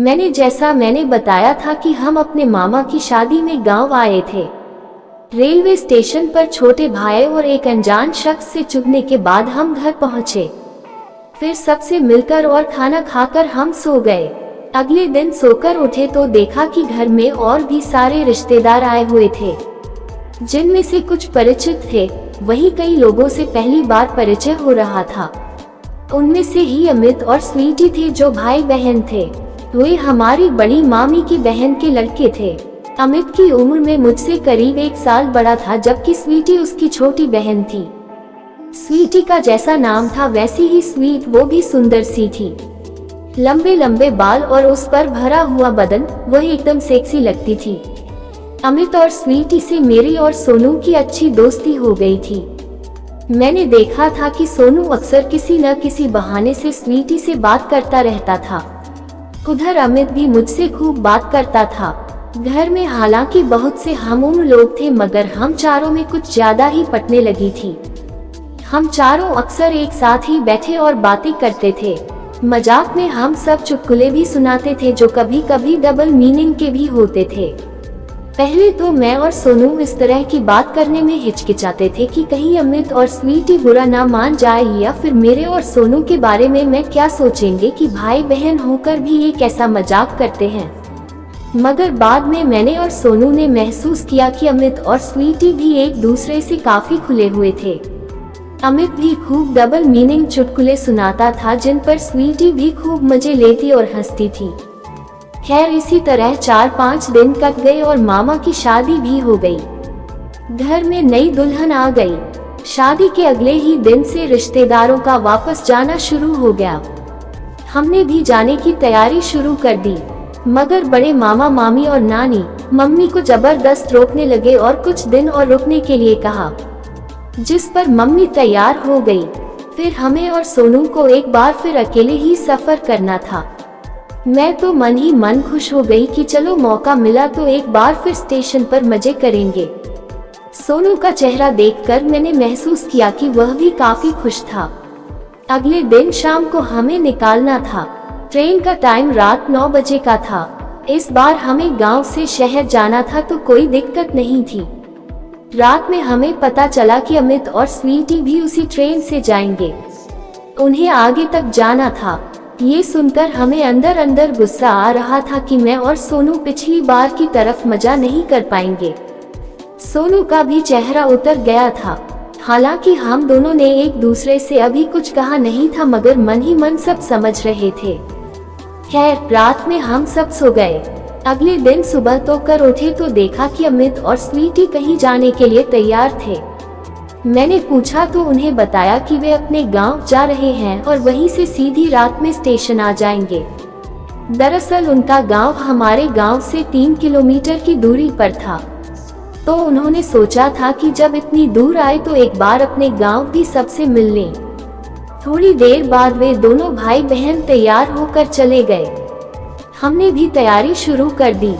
मैंने बताया था कि हम अपने मामा की शादी में गांव आए थे। रेलवे स्टेशन पर छोटे भाई और एक अनजान शख्स से चुभने के बाद हम घर पहुंचे। फिर सबसे मिलकर और खाना खाकर हम सो गए। अगले दिन सोकर उठे तो देखा कि घर में और भी सारे रिश्तेदार आए हुए थे, जिनमें से कुछ परिचित थे, वहीं कई लोगों से पहली बार परिचय हो रहा था। उनमें से ही अमित और स्वीटी थे, जो भाई बहन थे। वे हमारी बड़ी मामी की बहन के लड़के थे। अमित की उम्र में मुझसे करीब 1 साल बड़ा था, जबकि स्वीटी उसकी छोटी बहन थी। स्वीटी का जैसा नाम था वैसी ही स्वीट वो भी सुंदर सी थी। लंबे लंबे बाल और उस पर भरा हुआ बदन, वह एकदम सेक्सी लगती थी। अमित और स्वीटी से मेरी और सोनू की अच्छी दोस्ती हो गई थी। मैंने देखा था कि सोनू अक्सर किसी न किसी बहाने से स्वीटी से बात करता रहता था। उधर अमित भी मुझसे खूब बात करता था। घर में हालांकि बहुत से हमउम्र लोग थे, मगर हम चारों में कुछ ज्यादा ही पटने लगी थी। हम चारों अक्सर एक साथ ही बैठे और बातें करते थे। मजाक में हम सब चुटकुले भी सुनाते थे, जो कभी कभी डबल मीनिंग के भी होते थे। पहले तो मैं और सोनू इस तरह की बात करने में हिचकिचाते थे कि कहीं अमित और स्वीटी बुरा ना मान जाए, या फिर मेरे और सोनू के बारे में मैं क्या सोचेंगे कि भाई बहन होकर भी ये कैसा मजाक करते हैं। मगर बाद में मैंने और सोनू ने महसूस किया कि अमित और स्वीटी भी एक दूसरे से काफी खुले हुए थे। अमित भी खूब डबल मीनिंग चुटकुले सुनाता था, जिन पर स्वीटी भी खूब मजे लेती और हंसती थी। खैर, इसी तरह 4-5 दिन कट गए और मामा की शादी भी हो गई। घर में नई दुल्हन आ गई। शादी के अगले ही दिन से रिश्तेदारों का वापस जाना शुरू हो गया। हमने भी जाने की तैयारी शुरू कर दी, मगर बड़े मामा मामी और नानी मम्मी को जबरदस्त रोकने लगे और कुछ दिन और रुकने के लिए कहा, जिस पर मम्मी तैयार हो गई। फिर हमें और सोनू को एक बार फिर अकेले ही सफर करना था। मैं तो मन ही मन खुश हो गई कि चलो मौका मिला तो एक बार फिर स्टेशन पर मजे करेंगे। सोनू का चेहरा देखकर मैंने महसूस किया कि वह भी काफी खुश था। अगले दिन शाम को हमें निकालना था। ट्रेन का टाइम रात 9 बजे का था। इस बार हमें गांव से शहर जाना था, तो कोई दिक्कत नहीं थी। रात में हमें पता चला कि अमित और स्वीटी भी उसी ट्रेन से जाएंगे। उन्हें आगे तक जाना था। ये सुनकर हमें अंदर अंदर गुस्सा आ रहा था कि मैं और सोनू पिछली बार की तरफ मजा नहीं कर पाएंगे। सोनू का भी चेहरा उतर गया था। हालांकि हम दोनों ने एक दूसरे से अभी कुछ कहा नहीं था, मगर मन ही मन सब समझ रहे थे। खैर, रात में हम सब सो गए। अगले दिन सुबह तो कर उठे तो देखा कि अमित और स्वीटी कहीं जाने के लिए तैयार थे। मैंने पूछा तो उन्हें बताया कि वे अपने गांव जा रहे हैं और वहीं से सीधी रात में स्टेशन आ जाएंगे। दरअसल उनका गांव हमारे गांव से 3 किलोमीटर की दूरी पर था, तो उन्होंने सोचा था कि जब इतनी दूर आए तो एक बार अपने गांव भी सबसे मिल लें। थोड़ी देर बाद वे दोनों भाई बहन तैयार होकर चले गए। हमने भी तैयारी शुरू कर दी।